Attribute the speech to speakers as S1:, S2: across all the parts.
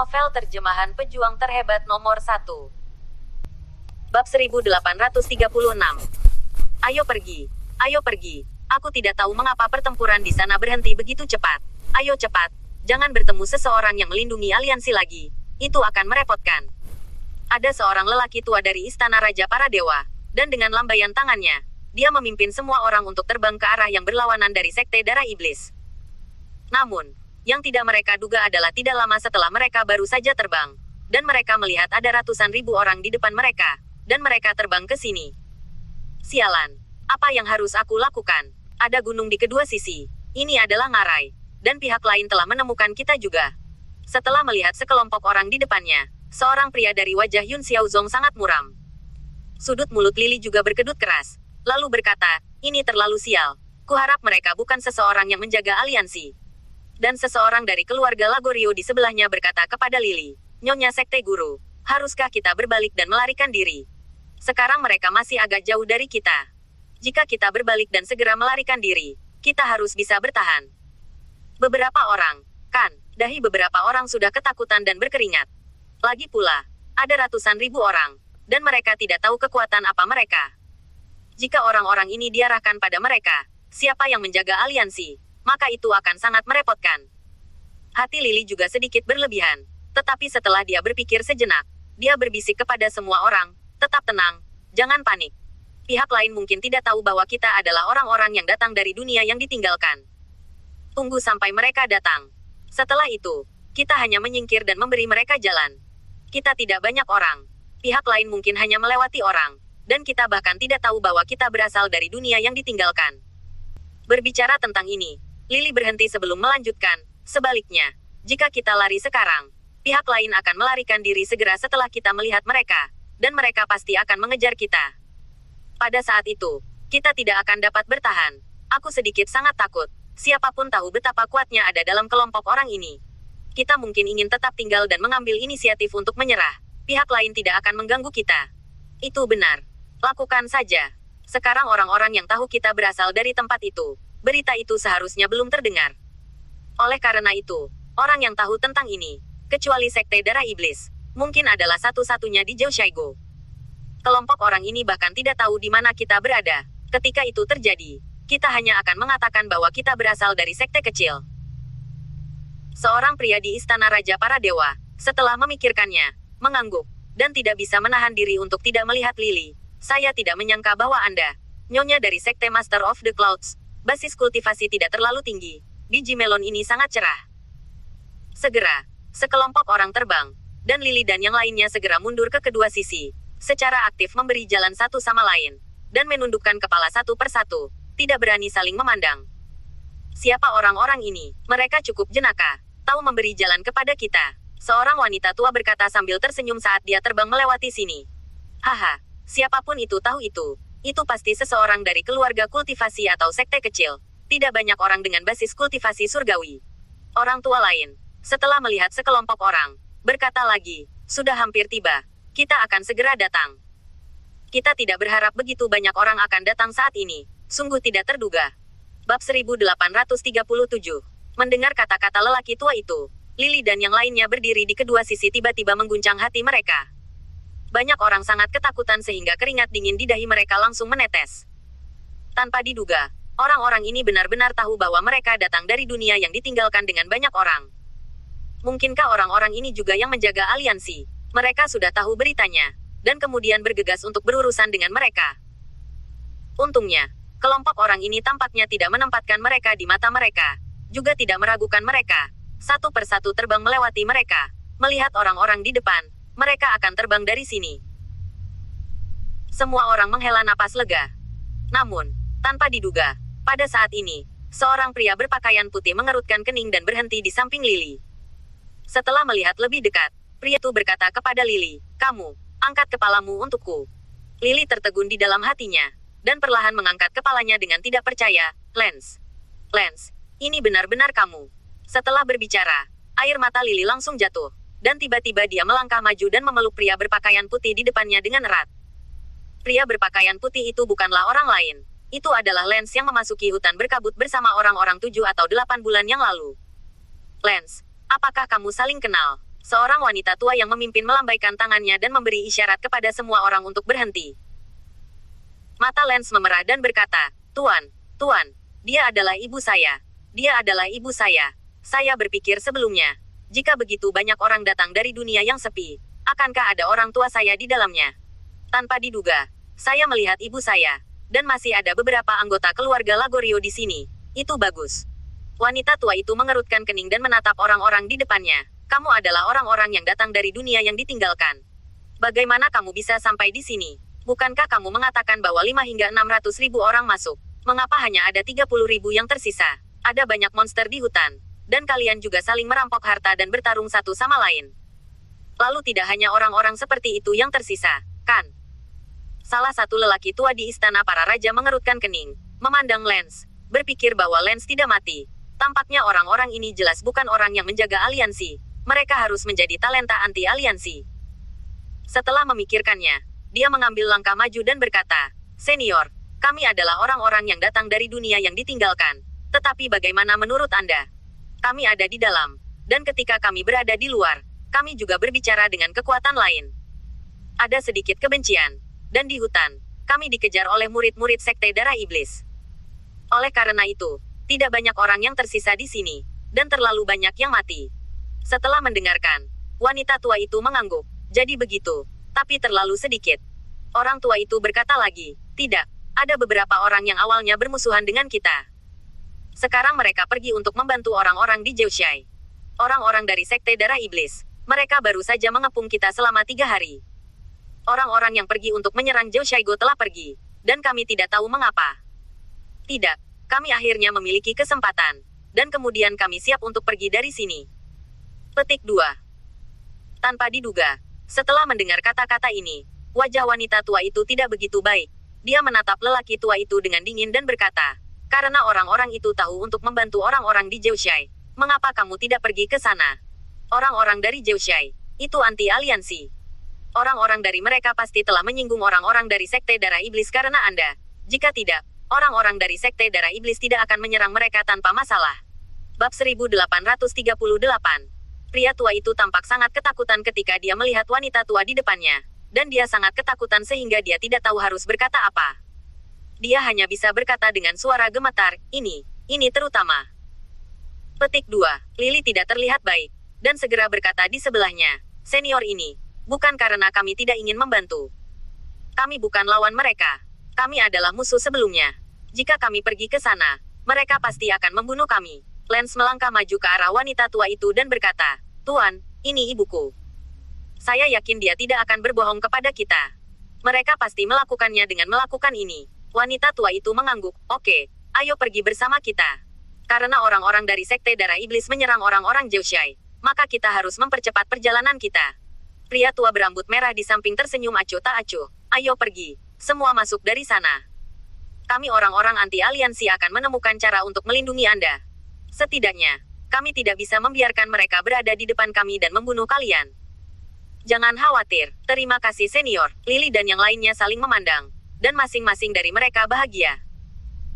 S1: Novel terjemahan pejuang terhebat nomor 1. Bab 1836. Ayo pergi. Ayo pergi. Aku tidak tahu mengapa pertempuran di sana berhenti begitu cepat. Ayo cepat. Jangan bertemu seseorang yang melindungi aliansi lagi. Itu akan merepotkan. Ada seorang lelaki tua dari istana Raja Para Dewa. Dan dengan lambaian tangannya, dia memimpin semua orang untuk terbang ke arah yang berlawanan dari Sekte Darah Iblis. Namun, yang tidak mereka duga adalah tidak lama setelah mereka baru saja terbang. Dan mereka melihat ada ratusan ribu orang di depan mereka. Dan mereka terbang ke sini. Sialan. Apa yang harus aku lakukan? Ada gunung di kedua sisi. Ini adalah ngarai. Dan pihak lain telah menemukan kita juga. Setelah melihat sekelompok orang di depannya, seorang pria dari wajah Yun Xiaozong sangat muram. Sudut mulut Lili juga berkedut keras. Lalu berkata, ini terlalu sial. Kuharap mereka bukan seseorang yang menjaga aliansi. Dan seseorang dari keluarga Lagorio di sebelahnya berkata kepada Lili, Nyonya Sekte Guru, haruskah kita berbalik dan melarikan diri? Sekarang mereka masih agak jauh dari kita. Jika kita berbalik dan segera melarikan diri, kita harus bisa bertahan. Beberapa orang, dahi beberapa orang sudah ketakutan dan berkeringat. Lagi pula, ada ratusan ribu orang, dan mereka tidak tahu kekuatan apa mereka. Jika orang-orang ini diarahkan pada mereka, siapa yang menjaga aliansi? Maka itu akan sangat merepotkan. Hati Lili juga sedikit berlebihan. Tetapi setelah dia berpikir sejenak, dia berbisik kepada semua orang, tetap tenang, jangan panik. Pihak lain mungkin tidak tahu bahwa kita adalah orang-orang yang datang dari dunia yang ditinggalkan. Tunggu sampai mereka datang. Setelah itu, kita hanya menyingkir dan memberi mereka jalan. Kita tidak banyak orang. Pihak lain mungkin hanya melewati orang. Dan kita bahkan tidak tahu bahwa kita berasal dari dunia yang ditinggalkan. Berbicara tentang ini, Lili berhenti sebelum melanjutkan. Sebaliknya, jika kita lari sekarang, pihak lain akan melarikan diri segera setelah kita melihat mereka, dan mereka pasti akan mengejar kita. Pada saat itu, kita tidak akan dapat bertahan. Aku sedikit sangat takut. Siapapun tahu betapa kuatnya ada dalam kelompok orang ini. Kita mungkin ingin tetap tinggal dan mengambil inisiatif untuk menyerah. Pihak lain tidak akan mengganggu kita. Itu benar. Lakukan saja. Sekarang orang-orang yang tahu kita berasal dari tempat itu. Berita itu seharusnya belum terdengar. Oleh karena itu, orang yang tahu tentang ini, kecuali Sekte Darah Iblis, mungkin adalah satu-satunya di Zhou. Kelompok orang ini bahkan tidak tahu di mana kita berada. Ketika itu terjadi, kita hanya akan mengatakan bahwa kita berasal dari sekte kecil. Seorang pria di istana Raja Para Dewa, setelah memikirkannya, mengangguk, dan tidak bisa menahan diri untuk tidak melihat Lili. Saya tidak menyangka bahwa Anda, Nyonya dari Sekte Master of the Clouds, basis kultivasi tidak terlalu tinggi. Biji melon ini sangat cerah. Segera, sekelompok orang terbang, dan Lili dan yang lainnya segera mundur ke kedua sisi, secara aktif memberi jalan satu sama lain, dan menundukkan kepala satu persatu, tidak berani saling memandang. Siapa orang-orang ini? Mereka cukup jenaka, tahu memberi jalan kepada kita. Seorang wanita tua berkata sambil tersenyum saat dia terbang melewati sini. Haha, siapapun itu tahu itu. Itu pasti seseorang dari keluarga kultivasi atau sekte kecil. Tidak banyak orang dengan basis kultivasi surgawi. Orang tua lain, setelah melihat sekelompok orang, berkata lagi, sudah hampir tiba. Kita akan segera datang. Kita tidak berharap begitu banyak orang akan datang saat ini. Sungguh tidak terduga. Bab 1837. Mendengar kata-kata lelaki tua itu, Lili dan yang lainnya berdiri di kedua sisi tiba-tiba mengguncang hati mereka. Banyak orang sangat ketakutan sehingga keringat dingin di dahi mereka langsung menetes. Tanpa diduga, orang-orang ini benar-benar tahu bahwa mereka datang dari dunia yang ditinggalkan dengan banyak orang. Mungkinkah orang-orang ini juga yang menjaga aliansi? Mereka sudah tahu beritanya, dan kemudian bergegas untuk berurusan dengan mereka. Untungnya, kelompok orang ini tampaknya tidak menempatkan mereka di mata mereka, juga tidak meragukan mereka. Satu persatu terbang melewati mereka. Melihat orang-orang di depan, mereka akan terbang dari sini. Semua orang menghela napas lega. Namun, tanpa diduga, pada saat ini, seorang pria berpakaian putih mengerutkan kening dan berhenti di samping Lili. Setelah melihat lebih dekat, pria itu berkata kepada Lili, kamu, angkat kepalamu untukku. Lili tertegun di dalam hatinya, dan perlahan mengangkat kepalanya dengan tidak percaya. Lance, ini benar-benar kamu. Setelah berbicara, air mata Lili langsung jatuh. Dan tiba-tiba dia melangkah maju dan memeluk pria berpakaian putih di depannya dengan erat. Pria berpakaian putih itu bukanlah orang lain. Itu adalah Lance yang memasuki hutan berkabut bersama orang-orang 7 atau 8 bulan yang lalu. Lance, apakah kamu saling kenal? Seorang wanita tua yang memimpin melambaikan tangannya dan memberi isyarat kepada semua orang untuk berhenti. Mata Lance memerah dan berkata, Tuan, dia adalah ibu saya. Dia adalah ibu saya. Saya berpikir sebelumnya, jika begitu banyak orang datang dari dunia yang sepi, akankah ada orang tua saya di dalamnya? Tanpa diduga, saya melihat ibu saya, dan masih ada beberapa anggota keluarga Lagorio di sini. Itu bagus. Wanita tua itu mengerutkan kening dan menatap orang-orang di depannya. Kamu adalah orang-orang yang datang dari dunia yang ditinggalkan. Bagaimana kamu bisa sampai di sini? Bukankah kamu mengatakan bahwa 5 hingga 600 ribu orang masuk? Mengapa hanya ada 30 ribu yang tersisa? Ada banyak monster di hutan. Dan kalian juga saling merampok harta dan bertarung satu sama lain. Lalu tidak hanya orang-orang seperti itu yang tersisa, kan? Salah satu lelaki tua di istana para raja mengerutkan kening, memandang Lance, berpikir bahwa Lance tidak mati. Tampaknya orang-orang ini jelas bukan orang yang menjaga aliansi. Mereka harus menjadi talenta anti-aliansi. Setelah memikirkannya, dia mengambil langkah maju dan berkata, Senior, kami adalah orang-orang yang datang dari dunia yang ditinggalkan. Tetapi bagaimana menurut Anda? Kami ada di dalam, dan ketika kami berada di luar, kami juga berbicara dengan kekuatan lain. Ada sedikit kebencian, dan di hutan, kami dikejar oleh murid-murid sekte darah iblis. Oleh karena itu, tidak banyak orang yang tersisa di sini, dan terlalu banyak yang mati. Setelah mendengarkan, wanita tua itu mengangguk. Jadi begitu, tapi terlalu sedikit. Orang tua itu berkata lagi, tidak, ada beberapa orang yang awalnya bermusuhan dengan kita. Sekarang mereka pergi untuk membantu orang-orang di Zhouxai. Orang-orang dari sekte darah iblis. Mereka baru saja mengepung kita selama 3 hari. Orang-orang yang pergi untuk menyerang Zhouxai Go telah pergi, dan kami tidak tahu mengapa. Tidak, kami akhirnya memiliki kesempatan, dan kemudian kami siap untuk pergi dari sini. Petik 2. Tanpa diduga, setelah mendengar kata-kata ini, wajah wanita tua itu tidak begitu baik. Dia menatap lelaki tua itu dengan dingin dan berkata, karena orang-orang itu tahu untuk membantu orang-orang di Zhouxai, mengapa kamu tidak pergi ke sana? Orang-orang dari Zhouxai, itu anti-aliansi. Orang-orang dari mereka pasti telah menyinggung orang-orang dari sekte darah iblis karena Anda. Jika tidak, orang-orang dari sekte darah iblis tidak akan menyerang mereka tanpa masalah. Bab 1838. Pria tua itu tampak sangat ketakutan ketika dia melihat wanita tua di depannya, dan dia sangat ketakutan sehingga dia tidak tahu harus berkata apa. Dia hanya bisa berkata dengan suara gemetar, ini terutama. Petik 2. Lily tidak terlihat baik, dan segera berkata di sebelahnya, Senior ini, bukan karena kami tidak ingin membantu. Kami bukan lawan mereka. Kami adalah musuh sebelumnya. Jika kami pergi ke sana, mereka pasti akan membunuh kami. Lance melangkah maju ke arah wanita tua itu dan berkata, Tuan, ini ibuku. Saya yakin dia tidak akan berbohong kepada kita. Mereka pasti melakukannya dengan melakukan ini. Wanita tua itu mengangguk, oke, ayo pergi bersama kita. Karena orang-orang dari sekte darah iblis menyerang orang-orang Zhouxai, maka kita harus mempercepat perjalanan kita. Pria tua berambut merah di samping tersenyum acuh tak acuh. Ayo pergi, semua masuk dari sana. Kami orang-orang anti-aliansi akan menemukan cara untuk melindungi Anda. Setidaknya, kami tidak bisa membiarkan mereka berada di depan kami dan membunuh kalian. Jangan khawatir, terima kasih senior. Lily dan yang lainnya saling memandang, dan masing-masing dari mereka bahagia.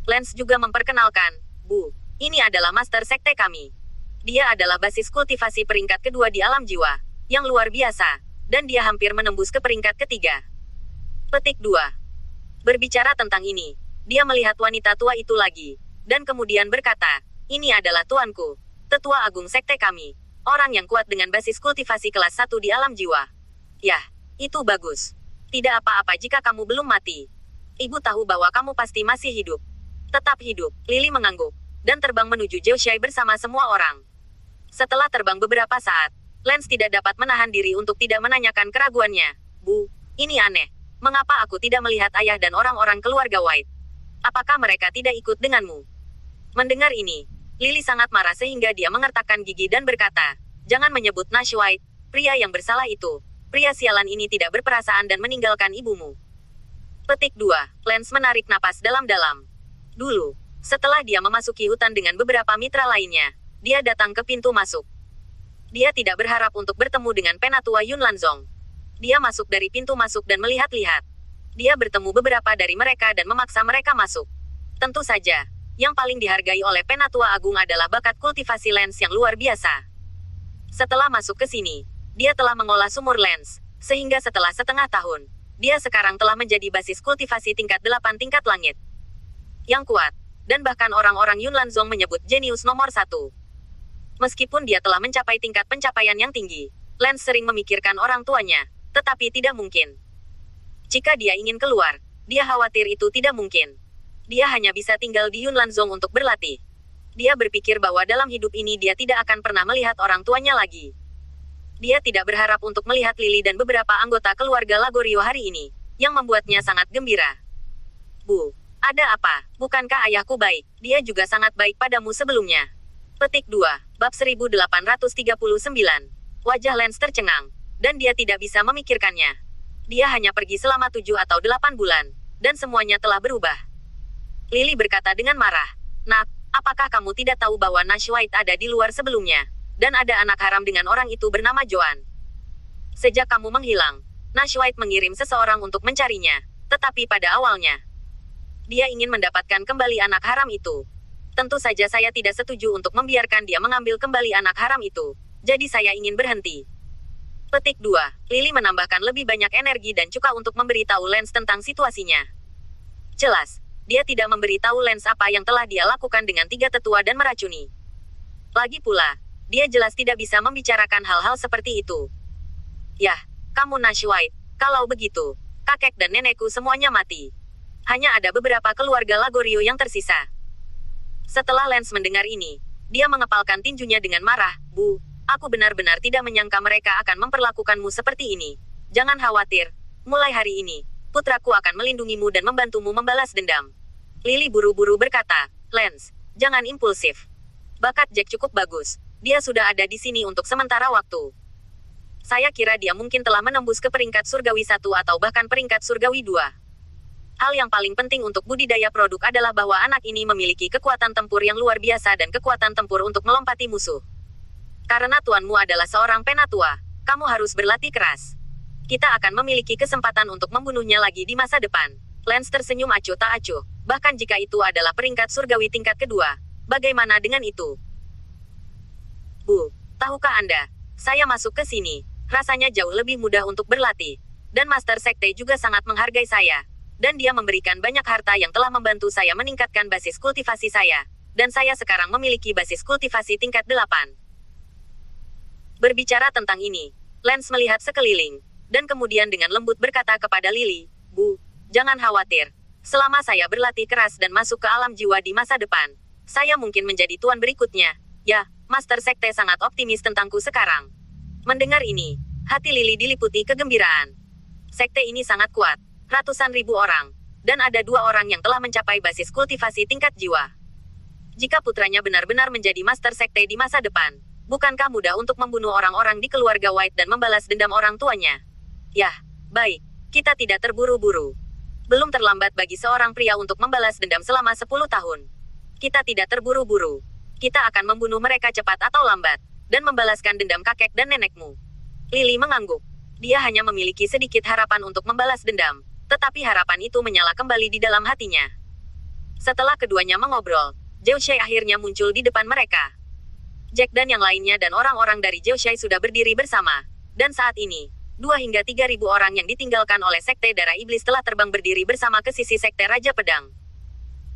S1: Lance juga memperkenalkan, Bu, ini adalah master sekte kami. Dia adalah basis kultivasi peringkat kedua di alam jiwa, yang luar biasa, dan dia hampir menembus ke peringkat ketiga. Petik 2. Berbicara tentang ini, dia melihat wanita tua itu lagi, dan kemudian berkata, ini adalah tuanku, tetua agung sekte kami, orang yang kuat dengan basis kultivasi kelas 1 di alam jiwa. Yah, itu bagus. Tidak apa-apa jika kamu belum mati. Ibu tahu bahwa kamu pasti masih hidup. Tetap hidup, Lily mengangguk, dan terbang menuju Zhouxai bersama semua orang. Setelah terbang beberapa saat, Lance tidak dapat menahan diri untuk tidak menanyakan keraguannya. Bu, ini aneh. Mengapa aku tidak melihat ayah dan orang-orang keluarga White? Apakah mereka tidak ikut denganmu? Mendengar ini, Lily sangat marah sehingga dia mengertakkan gigi dan berkata, jangan menyebut Nash White, pria yang bersalah itu. Pria sialan ini tidak berperasaan dan meninggalkan ibumu. Petik 2. Lance menarik napas dalam-dalam. Dulu, setelah dia memasuki hutan dengan beberapa mitra lainnya, dia datang ke pintu masuk. Dia tidak berharap untuk bertemu dengan penatua Yun Lanzong. Dia masuk dari pintu masuk dan melihat-lihat. Dia bertemu beberapa dari mereka dan memaksa mereka masuk. Tentu saja, yang paling dihargai oleh penatua agung adalah bakat kultivasi Lance yang luar biasa. Setelah masuk ke sini, Dia telah mengolah sumur lens, sehingga setelah setengah tahun, dia sekarang telah menjadi basis kultivasi tingkat 8 tingkat langit. Yang kuat, dan bahkan orang-orang Yunlanzong menyebut jenius nomor 1. Meskipun dia telah mencapai tingkat pencapaian yang tinggi, Lens sering memikirkan orang tuanya, tetapi tidak mungkin. Jika dia ingin keluar, dia khawatir itu tidak mungkin. Dia hanya bisa tinggal di Yunlanzong untuk berlatih. Dia berpikir bahwa dalam hidup ini dia tidak akan pernah melihat orang tuanya lagi. Dia tidak berharap untuk melihat Lily dan beberapa anggota keluarga Lagorio hari ini, yang membuatnya sangat gembira. Bu, ada apa? Bukankah ayahku baik? Dia juga sangat baik padamu sebelumnya. Petik 2, bab 1839. Wajah Lens tercengang, dan dia tidak bisa memikirkannya. Dia hanya pergi selama 7 atau 8 bulan, dan semuanya telah berubah. Lily berkata dengan marah, "Nak, apakah kamu tidak tahu bahwa Nash White ada di luar sebelumnya? Dan ada anak haram dengan orang itu bernama Joan. Sejak kamu menghilang, Nash White mengirim seseorang untuk mencarinya, tetapi pada awalnya, dia ingin mendapatkan kembali anak haram itu. Tentu saja saya tidak setuju untuk membiarkan dia mengambil kembali anak haram itu. Jadi saya ingin berhenti." Petik 2, Lily menambahkan lebih banyak energi dan cuka untuk memberitahu Lens tentang situasinya. Jelas, dia tidak memberitahu Lens apa yang telah dia lakukan dengan 3 tetua dan meracuni. Lagi pula, dia jelas tidak bisa membicarakan hal-hal seperti itu. Yah, kamu Nash White, kalau begitu, kakek dan nenekku semuanya mati. Hanya ada beberapa keluarga Lagorio yang tersisa. Setelah Lens mendengar ini, dia mengepalkan tinjunya dengan marah, "Bu, aku benar-benar tidak menyangka mereka akan memperlakukanmu seperti ini. Jangan khawatir, mulai hari ini, putraku akan melindungimu dan membantumu membalas dendam." Lily buru-buru berkata, "Lens, jangan impulsif. Bakat Jack cukup bagus. Dia sudah ada di sini untuk sementara waktu. Saya kira dia mungkin telah menembus ke peringkat surgawi 1 atau bahkan peringkat surgawi 2. Hal yang paling penting untuk budidaya produk adalah bahwa anak ini memiliki kekuatan tempur yang luar biasa dan kekuatan tempur untuk melompati musuh. Karena tuanmu adalah seorang penatua, kamu harus berlatih keras. Kita akan memiliki kesempatan untuk membunuhnya lagi di masa depan." Lens tersenyum acuh tak acuh, bahkan jika itu adalah peringkat surgawi tingkat kedua. Bagaimana dengan itu? "Bu, tahukah Anda, saya masuk ke sini, rasanya jauh lebih mudah untuk berlatih. Dan Master Sekte juga sangat menghargai saya. Dan dia memberikan banyak harta yang telah membantu saya meningkatkan basis kultivasi saya. Dan saya sekarang memiliki basis kultivasi tingkat 8. Berbicara tentang ini, Lens melihat sekeliling, dan kemudian dengan lembut berkata kepada Lily, "Bu, jangan khawatir. Selama saya berlatih keras dan masuk ke alam jiwa di masa depan, saya mungkin menjadi tuan berikutnya. Ya, Master Sekte sangat optimis tentangku sekarang." Mendengar ini, hati Lily diliputi kegembiraan. Sekte ini sangat kuat, ratusan ribu orang, dan ada 2 orang yang telah mencapai basis kultivasi tingkat jiwa. Jika putranya benar-benar menjadi Master Sekte di masa depan, bukankah mudah untuk membunuh orang-orang di keluarga White dan membalas dendam orang tuanya? Yah, baik, kita tidak terburu-buru. Belum terlambat bagi seorang pria untuk membalas dendam selama 10 tahun. Kita tidak terburu-buru. Kita akan membunuh mereka cepat atau lambat, dan membalaskan dendam kakek dan nenekmu. Lily mengangguk. Dia hanya memiliki sedikit harapan untuk membalas dendam, tetapi harapan itu menyala kembali di dalam hatinya. Setelah keduanya mengobrol, Zhou akhirnya muncul di depan mereka. Jack dan yang lainnya dan orang-orang dari Zhou sudah berdiri bersama, dan saat ini, 2 hingga 3.000 orang yang ditinggalkan oleh Sekte Darah Iblis telah terbang berdiri bersama ke sisi Sekte Raja Pedang.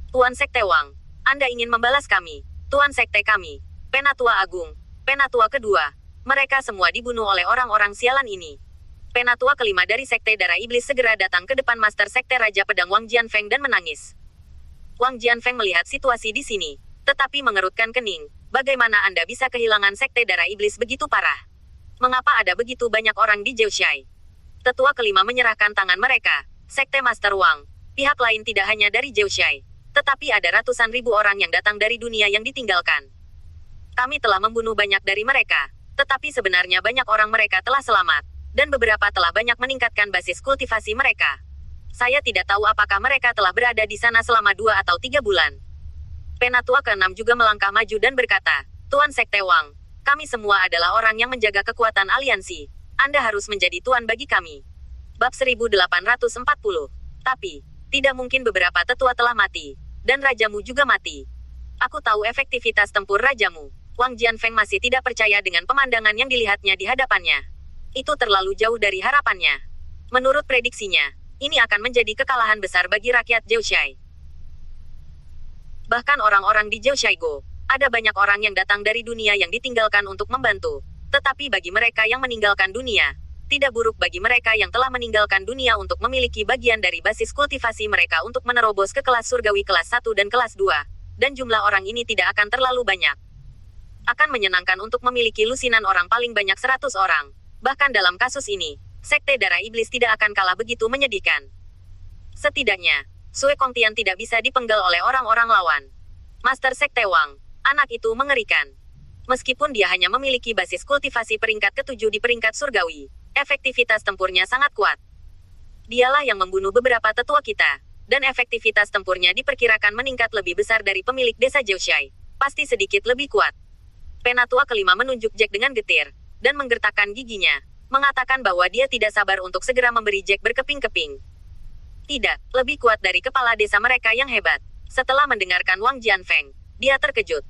S1: "Tuan Sekte Wang, Anda ingin membalas kami, Tuan Sekte kami, Penatua Agung, Penatua kedua, mereka semua dibunuh oleh orang-orang sialan ini." Penatua kelima dari Sekte Darah Iblis segera datang ke depan Master Sekte Raja Pedang Wang Jianfeng dan menangis. Wang Jianfeng melihat situasi di sini, tetapi mengerutkan kening. "Bagaimana Anda bisa kehilangan Sekte Darah Iblis begitu parah? Mengapa ada begitu banyak orang di Zhou? Tetua kelima menyerahkan tangan mereka. "Sekte Master Wang, pihak lain tidak hanya dari Zhou, tetapi ada ratusan ribu orang yang datang dari dunia yang ditinggalkan. Kami telah membunuh banyak dari mereka, tetapi sebenarnya banyak orang mereka telah selamat, dan beberapa telah banyak meningkatkan basis kultivasi mereka. Saya tidak tahu apakah mereka telah berada di sana selama 2 atau 3 bulan. Penatua ke-6 juga melangkah maju dan berkata, "Tuan Sekte Wang, kami semua adalah orang yang menjaga kekuatan aliansi. Anda harus menjadi tuan bagi kami." Bab 1840. Tapi, tidak mungkin beberapa tetua telah mati, dan rajamu juga mati. Aku tahu efektivitas tempur rajamu. Wang Jianfeng masih tidak percaya dengan pemandangan yang dilihatnya di hadapannya. Itu terlalu jauh dari harapannya. Menurut prediksinya, ini akan menjadi kekalahan besar bagi rakyat Zhouxai. Bahkan orang-orang di Zhouxaigo, ada banyak orang yang datang dari dunia yang ditinggalkan untuk membantu. Tetapi bagi mereka yang meninggalkan dunia, tidak buruk bagi mereka yang telah meninggalkan dunia untuk memiliki bagian dari basis kultivasi mereka untuk menerobos ke kelas surgawi kelas 1 dan kelas 2. Dan jumlah orang ini tidak akan terlalu banyak. Akan menyenangkan untuk memiliki lusinan orang paling banyak 100 orang. Bahkan dalam kasus ini, Sekte Darah Iblis tidak akan kalah begitu menyedihkan. Setidaknya, Sue Kongtian tidak bisa dipenggal oleh orang-orang lawan. Master Sekte Wang, anak itu mengerikan. Meskipun dia hanya memiliki basis kultivasi peringkat ke-7 di peringkat surgawi, efektivitas tempurnya sangat kuat. Dialah yang membunuh beberapa tetua kita, dan efektivitas tempurnya diperkirakan meningkat lebih besar dari pemilik desa Zhouxai. Pasti sedikit lebih kuat. Penatua kelima menunjuk Jack dengan getir, dan menggertakkan giginya, mengatakan bahwa dia tidak sabar untuk segera memberi Jack berkeping-keping. Tidak, lebih kuat dari kepala desa mereka yang hebat. Setelah mendengarkan Wang Jianfeng, dia terkejut.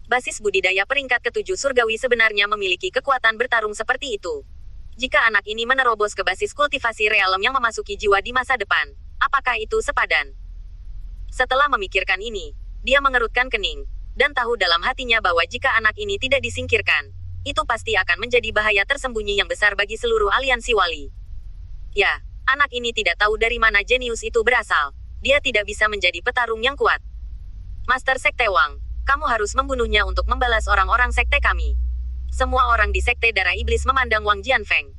S1: Basis budidaya peringkat ke-7 surgawi sebenarnya memiliki kekuatan bertarung seperti itu. Jika anak ini menerobos ke basis kultivasi realem yang memasuki jiwa di masa depan, apakah itu sepadan? Setelah memikirkan ini, dia mengerutkan kening, dan tahu dalam hatinya bahwa jika anak ini tidak disingkirkan, itu pasti akan menjadi bahaya tersembunyi yang besar bagi seluruh aliansi wali. Ya, anak ini tidak tahu dari mana jenius itu berasal. Dia tidak bisa menjadi petarung yang kuat. Master Sekte Wang, kamu harus membunuhnya untuk membalas orang-orang sekte kami. Semua orang di Sekte Darah Iblis memandang Wang Jianfeng.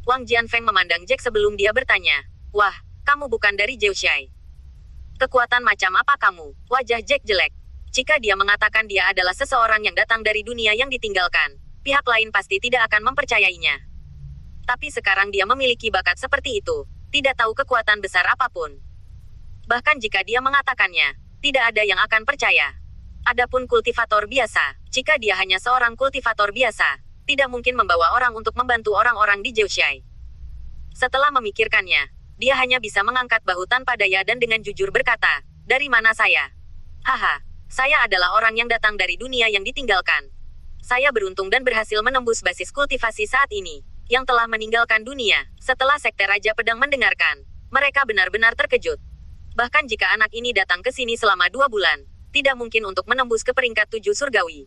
S1: Wang Jianfeng memandang Jack sebelum dia bertanya, "Wah, kamu bukan dari Zhouxai. Kekuatan macam apa kamu?" Wajah Jack jelek. Jika dia mengatakan dia adalah seseorang yang datang dari dunia yang ditinggalkan, pihak lain pasti tidak akan mempercayainya. Tapi sekarang dia memiliki bakat seperti itu, tidak tahu kekuatan besar apapun. Bahkan jika dia mengatakannya, tidak ada yang akan percaya. Adapun kultivator biasa, jika dia hanya seorang kultivator biasa, tidak mungkin membawa orang untuk membantu orang-orang di Zhouxai. Setelah memikirkannya, dia hanya bisa mengangkat bahu tanpa daya dan dengan jujur berkata, "Dari mana saya? Haha, saya adalah orang yang datang dari dunia yang ditinggalkan. Saya beruntung dan berhasil menembus basis kultivasi saat ini, yang telah meninggalkan dunia." Setelah Sekte Raja Pedang mendengarkan, mereka benar-benar terkejut. Bahkan jika anak ini datang ke sini selama 2 bulan, tidak mungkin untuk menembus ke peringkat 7 surgawi.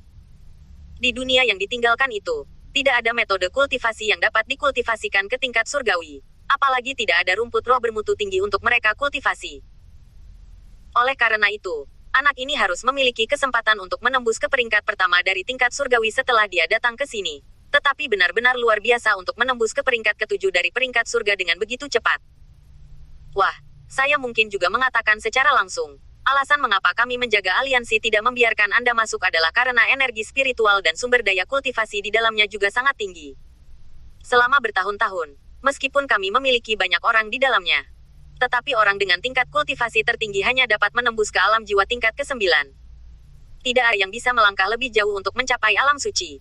S1: Di dunia yang ditinggalkan itu, tidak ada metode kultivasi yang dapat dikultivasikan ke tingkat surgawi. Apalagi tidak ada rumput roh bermutu tinggi untuk mereka kultivasi. Oleh karena itu, anak ini harus memiliki kesempatan untuk menembus ke peringkat pertama dari tingkat surgawi setelah dia datang ke sini. Tetapi benar-benar luar biasa untuk menembus ke peringkat ke-7 dari peringkat surga dengan begitu cepat. Wah, saya mungkin juga mengatakan secara langsung, alasan mengapa kami menjaga aliansi tidak membiarkan Anda masuk adalah karena energi spiritual dan sumber daya kultivasi di dalamnya juga sangat tinggi. Selama bertahun-tahun, meskipun kami memiliki banyak orang di dalamnya, tetapi orang dengan tingkat kultivasi tertinggi hanya dapat menembus ke alam jiwa tingkat ke-9. Tidak ada yang bisa melangkah lebih jauh untuk mencapai alam suci.